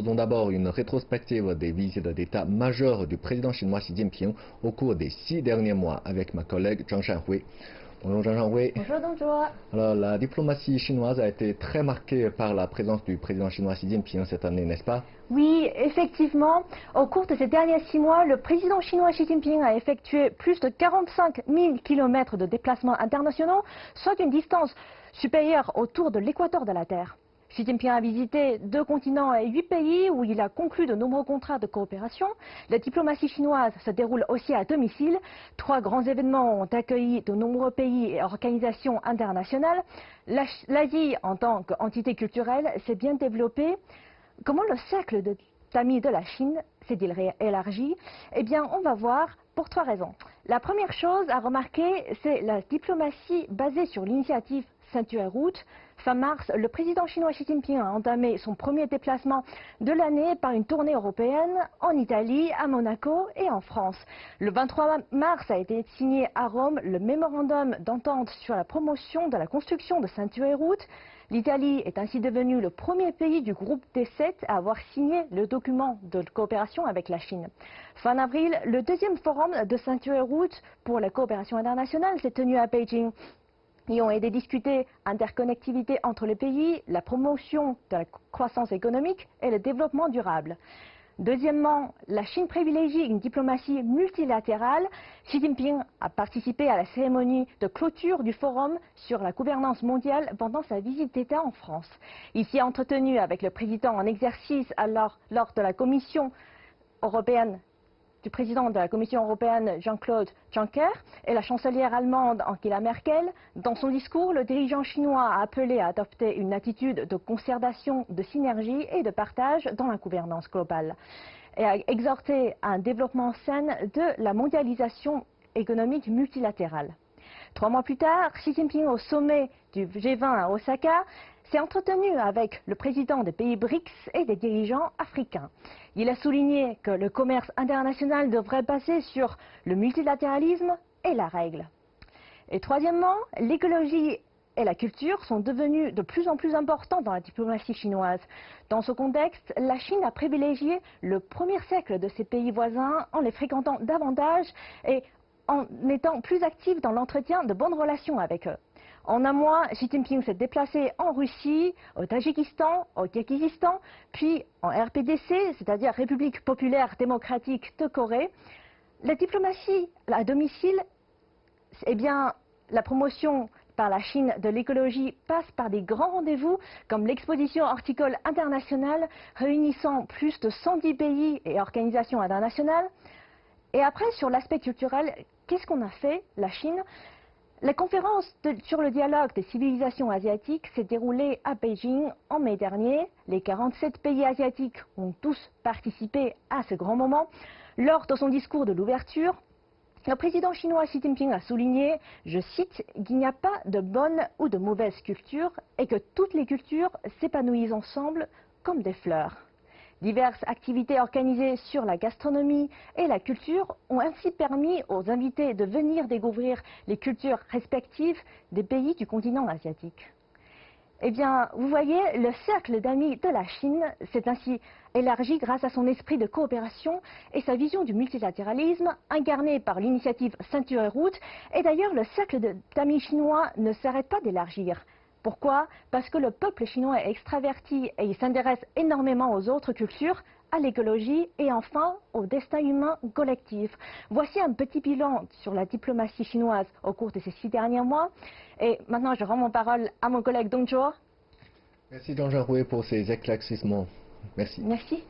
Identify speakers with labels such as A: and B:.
A: Faisons d'abord une rétrospective des visites d'État majeures du président chinois Xi Jinping au cours des 6 derniers mois avec ma collègue Zhang Shanhui. Bonjour Zhang Shanhui.
B: Bonjour Dong.
A: Alors, la diplomatie chinoise a été très marquée par la présence du président chinois Xi Jinping cette année, n'est-ce pas?
B: Oui, effectivement. Au cours de ces derniers 6 mois, le président chinois Xi Jinping a effectué plus de 45 000 km de déplacements internationaux, soit une distance supérieure au tour de l'équateur de la Terre. Xi Jinping a visité 2 continents et 8 pays où il a conclu de nombreux contrats de coopération. La diplomatie chinoise se déroule aussi à domicile. 3 grands événements ont accueilli de nombreux pays et organisations internationales. L'Asie, en tant qu'entité culturelle, s'est bien développée. Comment le cercle d'amis de la Chine s'est-il élargi? Eh bien, on va voir pour 3 raisons. La première chose à remarquer, c'est la diplomatie basée sur l'initiative Ceinture et Route. Fin mars, le président chinois Xi Jinping a entamé son premier déplacement de l'année par une tournée européenne en Italie, à Monaco et en France. Le 23 mars a été signé à Rome le mémorandum d'entente sur la promotion de la construction de Ceinture et Route. L'Italie est ainsi devenue le premier pays du groupe des 7 à avoir signé le document de coopération avec la Chine. Fin avril, le 2e forum de Ceinture et Route pour la coopération internationale s'est tenu à Beijing. Y ont été discutés interconnectivité entre les pays, la promotion de la croissance économique et le développement durable. Deuxièmement, la Chine privilégie une diplomatie multilatérale. Xi Jinping a participé à la cérémonie de clôture du forum sur la gouvernance mondiale pendant sa visite d'État en France. Il s'y est entretenu avec le président en exercice lors de la Commission européenne du président de la Commission européenne Jean-Claude Juncker et la chancelière allemande Angela Merkel. Dans son discours, le dirigeant chinois a appelé à adopter une attitude de concertation, de synergie et de partage dans la gouvernance globale et a exhorté à un développement sain de la mondialisation économique multilatérale. 3 mois plus tard, Xi Jinping, au sommet du G20 à Osaka, s'est entretenu avec le président des pays BRICS et des dirigeants africains. Il a souligné que le commerce international devrait passer sur le multilatéralisme et la règle. Et troisièmement, l'écologie et la culture sont devenus de plus en plus importants dans la diplomatie chinoise. Dans ce contexte, la Chine a privilégié le premier cercle de ses pays voisins en les fréquentant davantage et en étant plus active dans l'entretien de bonnes relations avec eux. En un mois, Xi Jinping s'est déplacé en Russie, au Tadjikistan, au Kirghizistan, puis en RPDC, c'est-à-dire République populaire démocratique de Corée. La diplomatie à domicile, eh bien, la promotion par la Chine de l'écologie passe par des grands rendez-vous comme l'exposition horticole internationale réunissant plus de 110 pays et organisations internationales. Et après, sur l'aspect culturel, qu'est-ce qu'on a fait, la Chine? La conférence sur le dialogue des civilisations asiatiques s'est déroulée à Beijing en mai dernier. Les 47 pays asiatiques ont tous participé à ce grand moment. Lors de son discours de l'ouverture, le président chinois Xi Jinping a souligné, je cite, qu'il n'y a pas de bonne ou de mauvaise culture et que toutes les cultures s'épanouissent ensemble comme des fleurs. Diverses activités organisées sur la gastronomie et la culture ont ainsi permis aux invités de venir découvrir les cultures respectives des pays du continent asiatique. Eh bien, vous voyez, le cercle d'amis de la Chine s'est ainsi élargi grâce à son esprit de coopération et sa vision du multilatéralisme incarné par l'initiative Ceinture et Route. Et d'ailleurs, le cercle d'amis chinois ne s'arrête pas d'élargir. Pourquoi? Parce que le peuple chinois est extraverti et il s'intéresse énormément aux autres cultures, à l'écologie et enfin au destin humain collectif. Voici un petit bilan sur la diplomatie chinoise au cours de ces 6 derniers mois. Et maintenant, je rends mon parole à mon collègue Dong.
A: Merci Zhang Shanhui pour ces éclaircissements. Merci.
B: Merci.